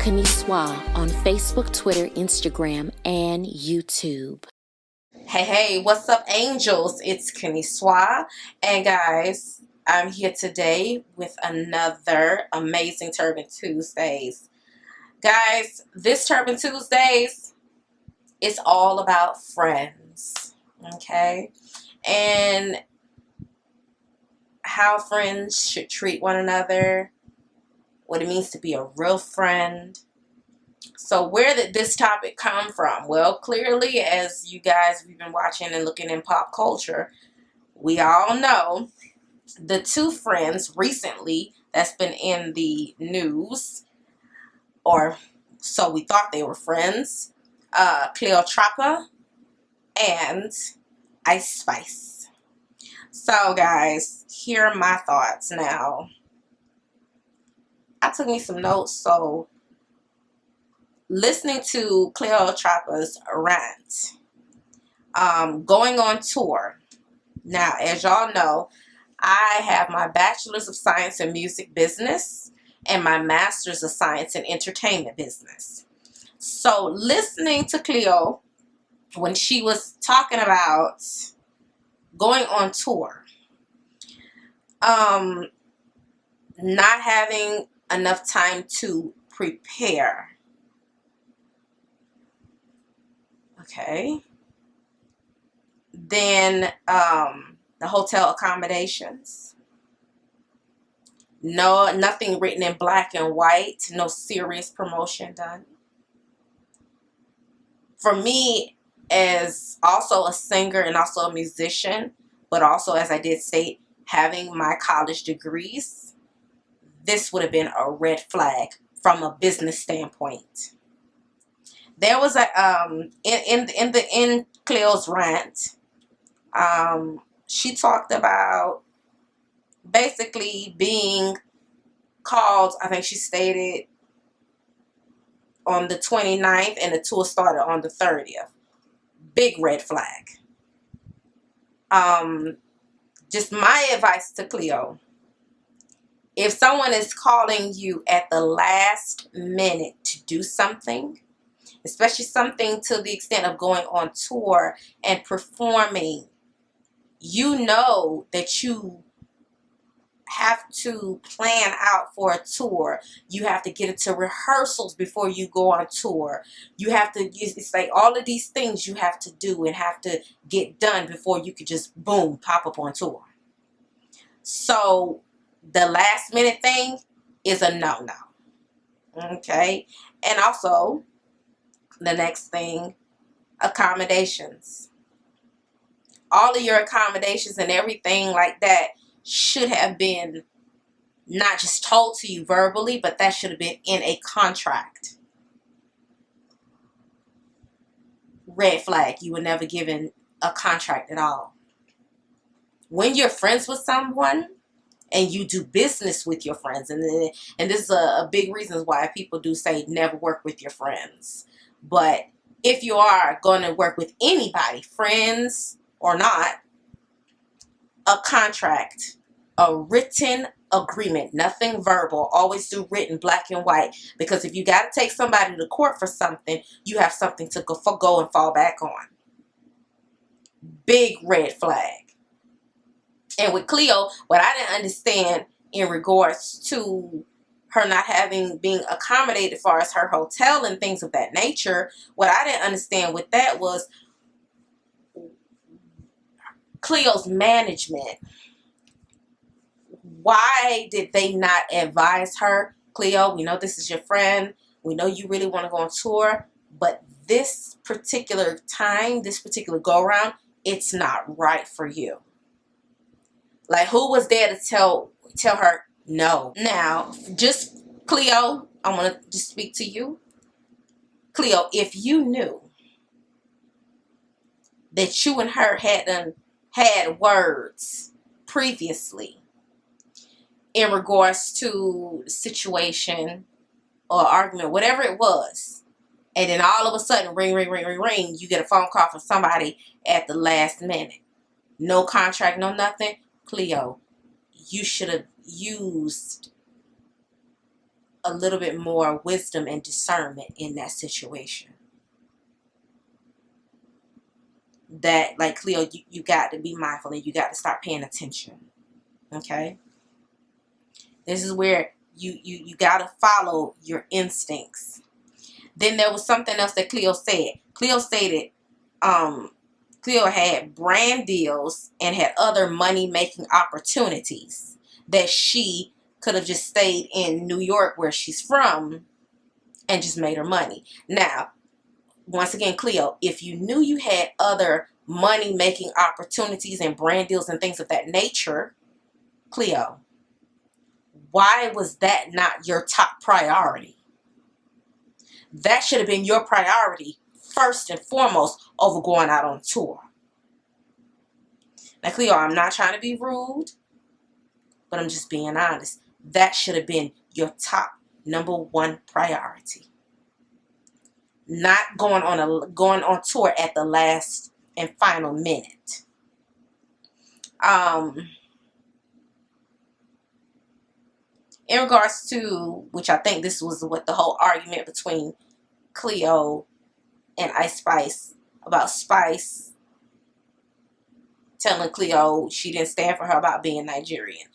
Kaniswa on Facebook, Twitter, Instagram, and YouTube. Hey, what's up, angels? It's Kaniswa. And guys, I'm here today with another amazing Turban Tuesdays. Guys, this Turban Tuesdays is all about friends, okay? And how friends should treat one another, what it means to be a real friend. So where did this topic come from? Well, clearly, as you guys have been watching and looking in pop culture, we all know the two friends recently that's been in the news, or so we thought they were friends, Cleopatra and Ice Spice. So guys, here are my thoughts now. I took me some notes, so listening to Cleopatra's rant, going on tour. Now, as y'all know, I have my Bachelor's of Science in Music Business and my Master's of Science in Entertainment Business. So listening to Cleo when she was talking about going on tour, not having enough time to prepare. Okay. Then the hotel accommodations. No, nothing written in black and white. No serious promotion done. For me, as also a singer and also a musician, but also, as I did state, having my college degrees, this would have been a red flag from a business standpoint. There was a in Cleo's rant, she talked about basically being called, I think she stated, on the 29th, and the tour started on the 30th. Big red flag. Just my advice to Cleo: if someone is calling you at the last minute to do something, especially something to the extent of going on tour and performing, you know that you have to plan out for a tour. You have to get into rehearsals before you go on tour. You have to, it's like all of these things you have to do and have to get done before you could just boom, pop up on tour. So the last minute thing is a no-no. Okay. And also the next thing, accommodations. All of your accommodations and everything like that should have been not just told to you verbally, but that should have been in a contract. Red flag. You were never given a contract at all. When you're friends with someone and you do business with your friends, and this is a big reason why people do say never work with your friends. But if you are going to work with anybody, friends or not, a contract, a written agreement, nothing verbal. Always do written, black and white, because if you got to take somebody to court for something, you have something to go and fall back on. Big red flag. And with Cleo, what I didn't understand in regards to her not being accommodated as far as her hotel and things of that nature, what I didn't understand with that was Cleo's management. Why did they not advise her? Cleo, we know this is your friend. We know you really want to go on tour, but this particular time, this particular go around, it's not right for you. Like, who was there to tell her no? Now, just Cleo, I want to just speak to you. Cleo, if you knew that you and her had words previously in regards to situation or argument, whatever it was, and then all of a sudden, ring, ring, ring, ring, ring, you get a phone call from somebody at the last minute. No contract, no nothing. Cleo, you should have used a little bit more wisdom and discernment in that situation. That, like, Cleo, you got to be mindful and you got to start paying attention. Okay? This is where you got to follow your instincts. Then there was something else that Cleo said. Cleo stated, Cleo had brand deals and had other money-making opportunities that she could have just stayed in New York where she's from and just made her money. Now, once again, Cleo, if you knew you had other money-making opportunities and brand deals and things of that nature, Cleo, why was that not your top priority? That should have been your priority first and foremost over going out on tour. Now, Cleo, I'm not trying to be rude, but I'm just being honest. That should have been your top number one priority. Not going on tour at the last and final minute. In regards to, which I think this was what the whole argument between Cleo and Ice Spice, about Spice telling Cleo she didn't stand for her about being Nigerian.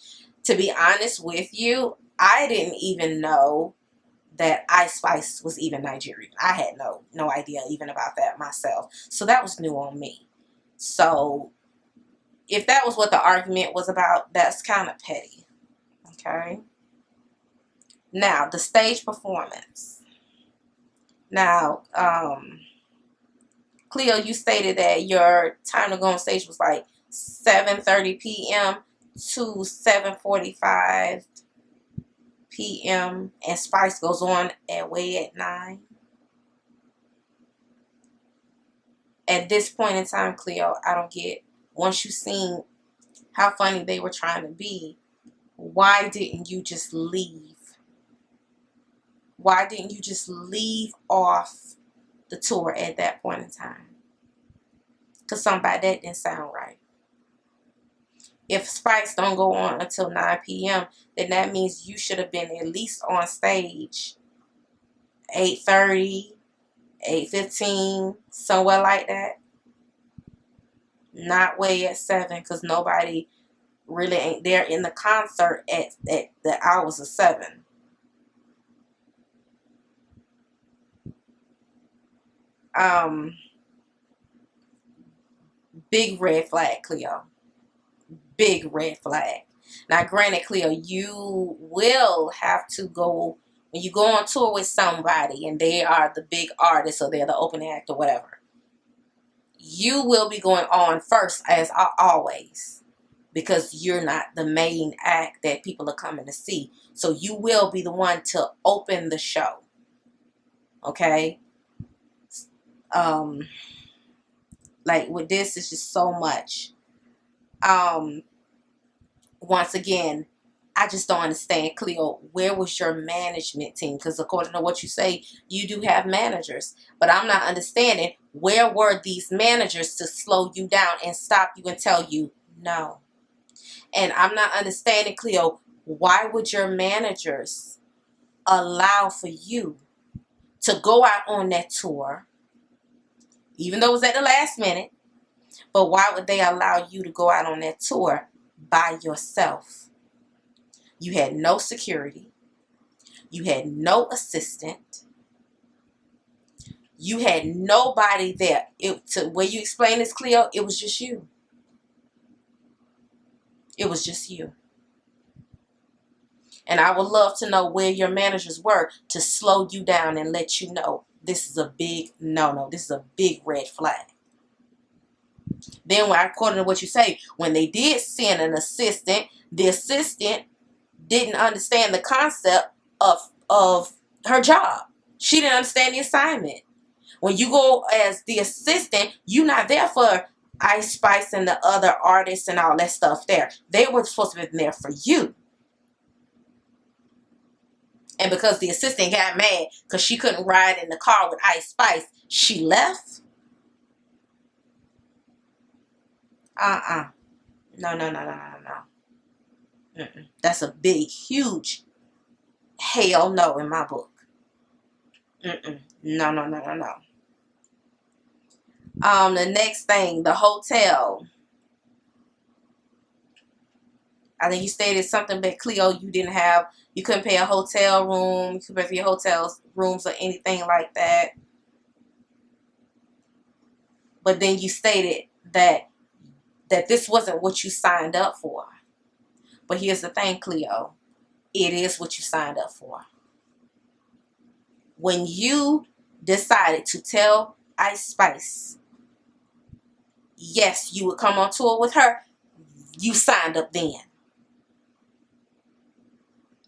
To be honest with you, I didn't even know that Ice Spice was even Nigerian. I had no idea even about that myself. So that was new on me. So if that was what the argument was about, that's kind of petty. Okay. Now, the stage performance. Now, Cleo, you stated that your time to go on stage was like 7:30 p.m. to 7:45 p.m. and Spice goes on at 9. At this point in time, Cleo, I don't get, once you seen how funny they were trying to be, why didn't you just leave? Why didn't you just leave off the tour at that point in time? Because something about that didn't sound right. If Spice don't go on until 9 p.m., then that means you should have been at least on stage 8:30, 8:15, somewhere like that. Not way at 7, because nobody really ain't there in the concert at the hours of 7. Big red flag, Cleo. Big red flag. Now, granted, Cleo, you will have to go, when you go on tour with somebody and they are the big artist or they're the opening act or whatever, you will be going on first, as always, because you're not the main act that people are coming to see. So you will be the one to open the show. Okay? Like with this, it's just so much. Once again, I just don't understand, Cleo, where was your management team? Because according to what you say, you do have managers. But I'm not understanding, where were these managers to slow you down and stop you and tell you no? And I'm not understanding, Cleo, why would your managers allow for you to go out on that tour, even though it was at the last minute, but why would they allow you to go out on that tour by yourself? You had no security. You had no assistant. You had nobody there. To where you explain this, Cleo, it was just you. It was just you. And I would love to know where your managers were to slow you down and let you know this is a big no-no. This is a big red flag. Then, according to what you say, when they did send an assistant, the assistant didn't understand the concept of her job. She didn't understand the assignment. When you go as the assistant, you're not there for Ice Spice and the other artists and all that stuff there. They were supposed to be there for you. And because the assistant got mad because she couldn't ride in the car with Ice Spice, she left. No. That's a big, huge Hell no in my book. No, no, no, no, no. The next thing, the hotel. I think you stated something, but Cleo, you couldn't pay a hotel room, you couldn't pay for your hotel rooms or anything like that. But then you stated that this wasn't what you signed up for. But here's the thing, Cleo. It is what you signed up for. When you decided to tell Ice Spice, yes, you would come on tour with her, you signed up then.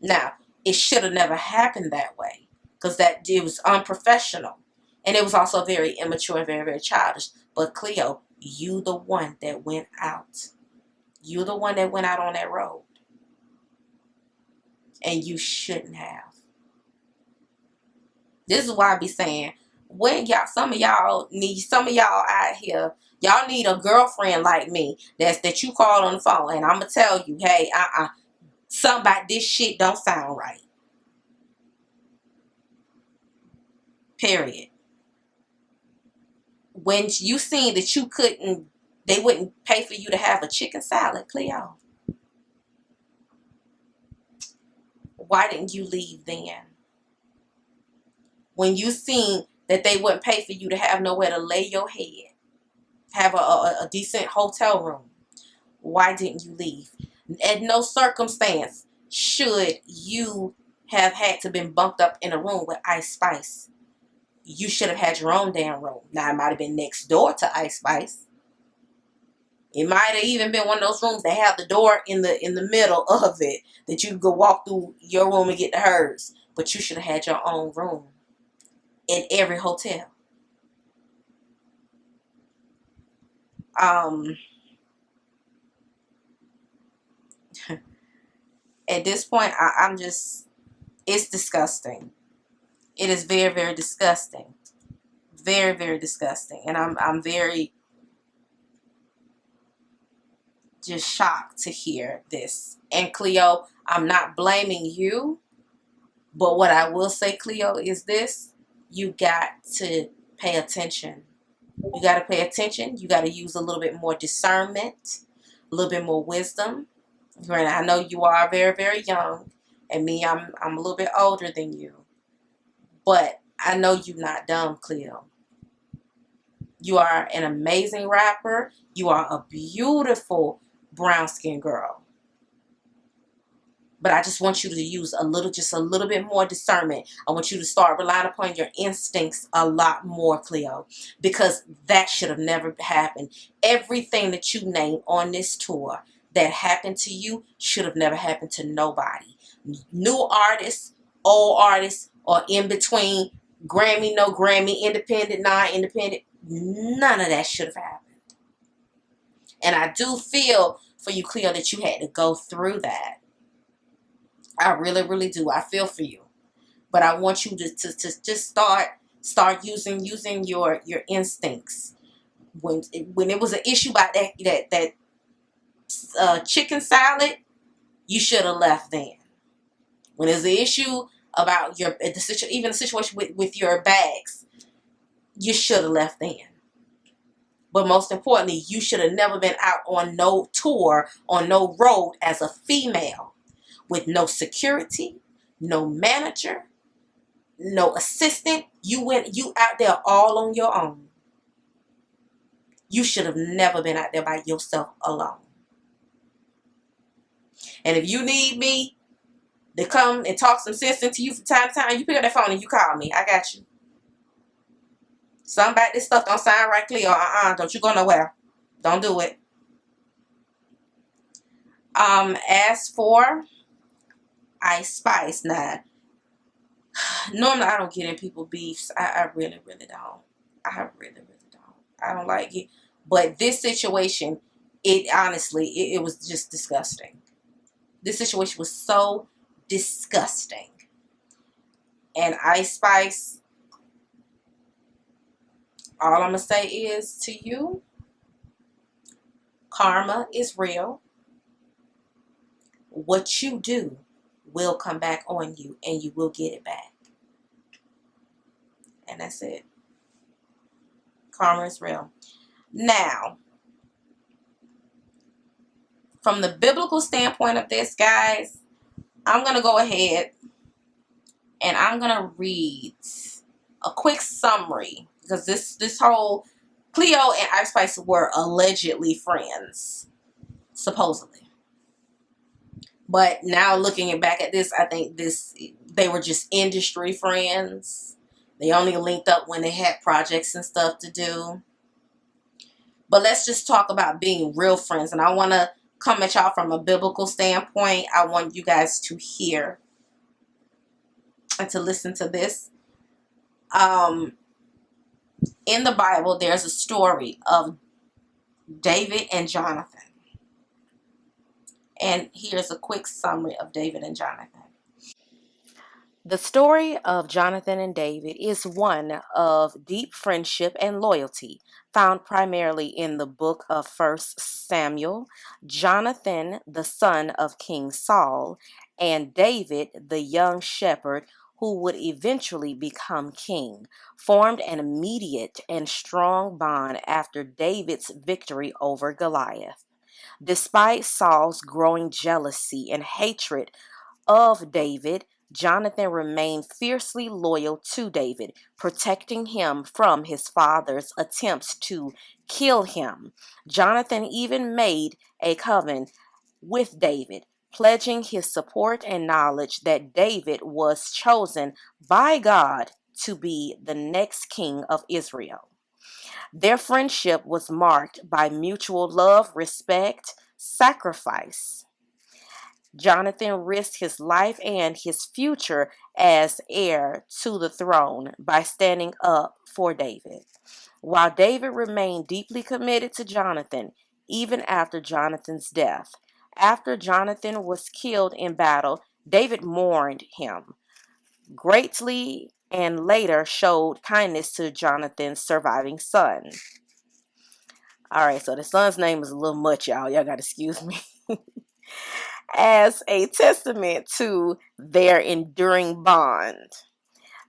Now, it should have never happened that way, because it was unprofessional. And it was also very immature and very, very childish. But Cleo, you the one that went out. You the one that went out on that road. And you shouldn't have. This is why I be saying, when some of y'all out here, y'all need a girlfriend like me that you call on the phone and I'm gonna tell you, hey, something about this shit don't sound right. Period. When you seen that they wouldn't pay for you to have a chicken salad, Cleo, why didn't you leave then? When you seen that they wouldn't pay for you to have nowhere to lay your head, have a decent hotel room, why didn't you leave? At no circumstance should you have had to been bumped up in a room with Ice Spice. You should have had your own damn room. Now, it might have been next door to Ice Spice. It might have even been one of those rooms that have the door in the middle of it, that you could go walk through your room and get to hers. But you should have had your own room in every hotel. At this point, I'm just, it's disgusting. It is very, very disgusting. Very, very disgusting. And I'm very just shocked to hear this. And Cleo, I'm not blaming you, but what I will say, Cleo, is this: you got to pay attention. You got to pay attention. You got to use a little bit more discernment, a little bit more wisdom. Granted, I know you are very, very young, and me, I'm a little bit older than you, but I know you're not dumb, Cleo. You are an amazing rapper. You are a beautiful brown-skinned girl. But I just want you to use just a little bit more discernment. I want you to start relying upon your instincts a lot more, Cleo, because that should have never happened. Everything that you named on this tour that happened to you should have never happened to nobody. New artists, old artists, or in between, Grammy, no Grammy, independent, non-independent, none of that should have happened. And I do feel for you, Cleo, that you had to go through that. I really, really do. I feel for you. But I want you to just start using your instincts. When it was an issue about that chicken salad, you should have left then. When there's an issue about even the situation with your bags, you should have left then. But most importantly, you should have never been out on no tour, on no road as a female, with no security, no manager, no assistant. You out there all on your own. You should have never been out there by yourself alone. And if you need me to come and talk some sense into you from time to time, you pick up that phone and you call me. I got you. Something about this stuff don't sound right, Cleo. Don't you go nowhere. Don't do it. As for Ice Spice, now, normally I don't get in people beefs. I really, really don't. I really, really don't. I don't like it. But this situation, it was just disgusting. This situation was so disgusting. And Ice Spice, all I'm going to say is to you, karma is real. What you do will come back on you, and you will get it back. And that's it. Karma is real. Now, from the biblical standpoint of this, guys, I'm going to go ahead and I'm going to read a quick summary, because this whole Cleo and Ice Spice were allegedly friends, supposedly. But now looking back at this, I think they were just industry friends. They only linked up when they had projects and stuff to do. But let's just talk about being real friends. And I want to come at y'all from a biblical standpoint. I want you guys to hear and to listen to this. In the Bible, there's a story of David and Jonathan. And here's a quick summary of David and Jonathan. The story of Jonathan and David is one of deep friendship and loyalty, found primarily in the book of 1 Samuel. Jonathan, the son of King Saul, and David, the young shepherd who would eventually become king, formed an immediate and strong bond after David's victory over Goliath. Despite Saul's growing jealousy and hatred of David, Jonathan remained fiercely loyal to David, protecting him from his father's attempts to kill him. Jonathan even made a covenant with David, pledging his support and knowledge that David was chosen by God to be the next king of Israel. Their friendship was marked by mutual love, respect, sacrifice. Jonathan risked his life and his future as heir to the throne by standing up for David, while David remained deeply committed to Jonathan even after Jonathan's death. After Jonathan was killed in battle, David mourned him greatly and later showed kindness to Jonathan's surviving son. All right, so the son's name is a little much, y'all. Y'all got to excuse me. As a testament to their enduring bond,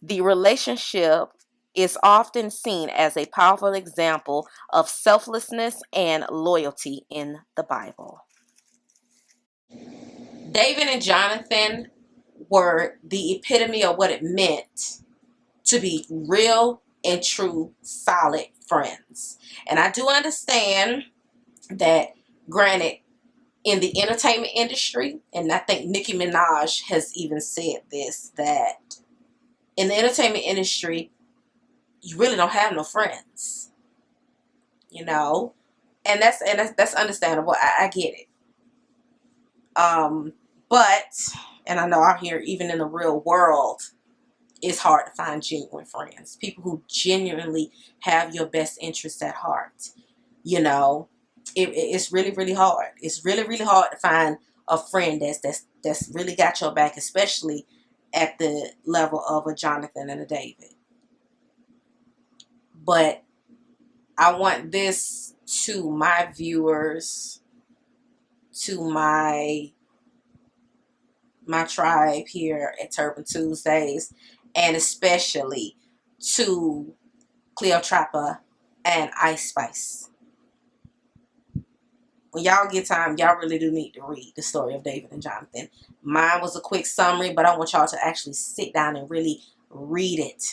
the relationship is often seen as a powerful example of selflessness and loyalty in the Bible. David and Jonathan were the epitome of what it meant to be real and true, solid friends. And I do understand that, granted, in the entertainment industry, and I think Nicki Minaj has even said this, that in the entertainment industry, you really don't have no friends, you know, and that's understandable. I get it. But, and I know out here, even in the real world, it's hard to find genuine friends, people who genuinely have your best interests at heart. You know, it's really, really hard. It's really, really hard to find a friend that's really got your back, especially at the level of a Jonathan and a David. But I want this to my viewers, to my tribe here at Turban Tuesdays, and especially to Cleopatra and Ice Spice. When y'all get time, y'all really do need to read the story of David and Jonathan. Mine was a quick summary, but I want y'all to actually sit down and really read it,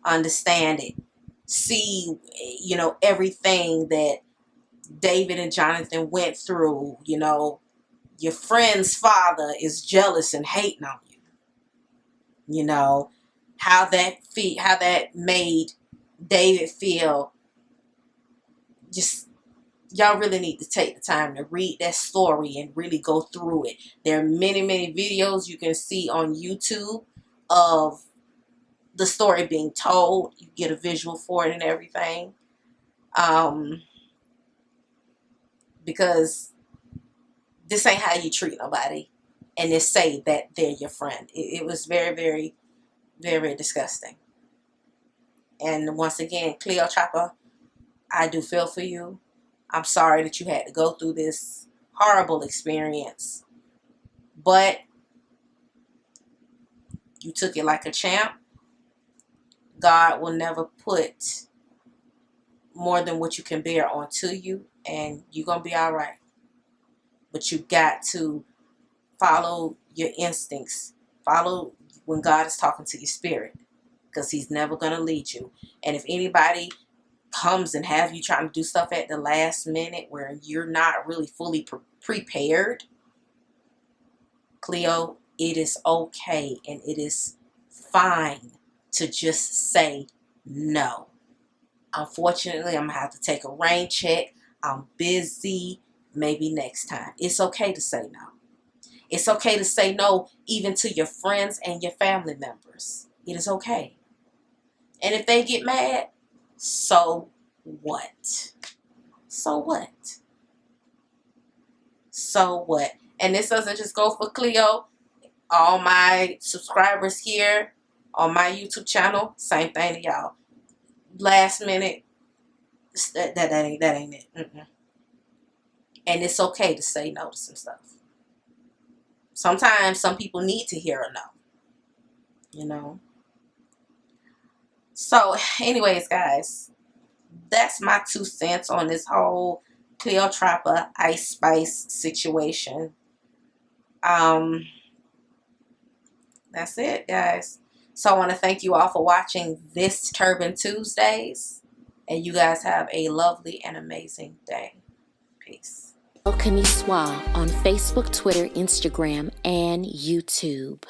understand it, see, you know, everything that David and Jonathan went through. You know, your friend's father is jealous and hating on you. You know, how that made David feel. Just, y'all really need to take the time to read that story and really go through it. There are many, many videos you can see on YouTube of the story being told. You get a visual for it and everything. Because this ain't how you treat nobody and then say that they're your friend. It was very, very, very, very disgusting. And once again, Cleopatra, I do feel for you. I'm sorry that you had to go through this horrible experience. But You took it like a champ. God will never put more than what you can bear onto you, and you're going to be all right. But you got to follow your instincts. Follow when God is talking to your spirit, because he's never going to lead you. And if anybody comes and have you trying to do stuff at the last minute where you're not really fully prepared, Cleo, it is okay and it is fine to just say no. Unfortunately, I'm going to have to take a rain check. I'm busy. Maybe next time. It's okay to say no. It's okay to say no even to your friends and your family members. It is okay. And if they get mad, so what? So what? So what? And this doesn't just go for Cleo. All my subscribers here on my YouTube channel, same thing to y'all. Last minute, that ain't it. And it's okay to say no to some stuff. Sometimes some people need to hear a no. You know. So, anyways, guys, that's my 2 cents on this whole Cleotrapa Ice Spice situation. That's it, guys. So I want to thank you all for watching this Turban Tuesdays. And you guys have a lovely and amazing day. Peace. Kaniswa on Facebook, Twitter, Instagram, and YouTube.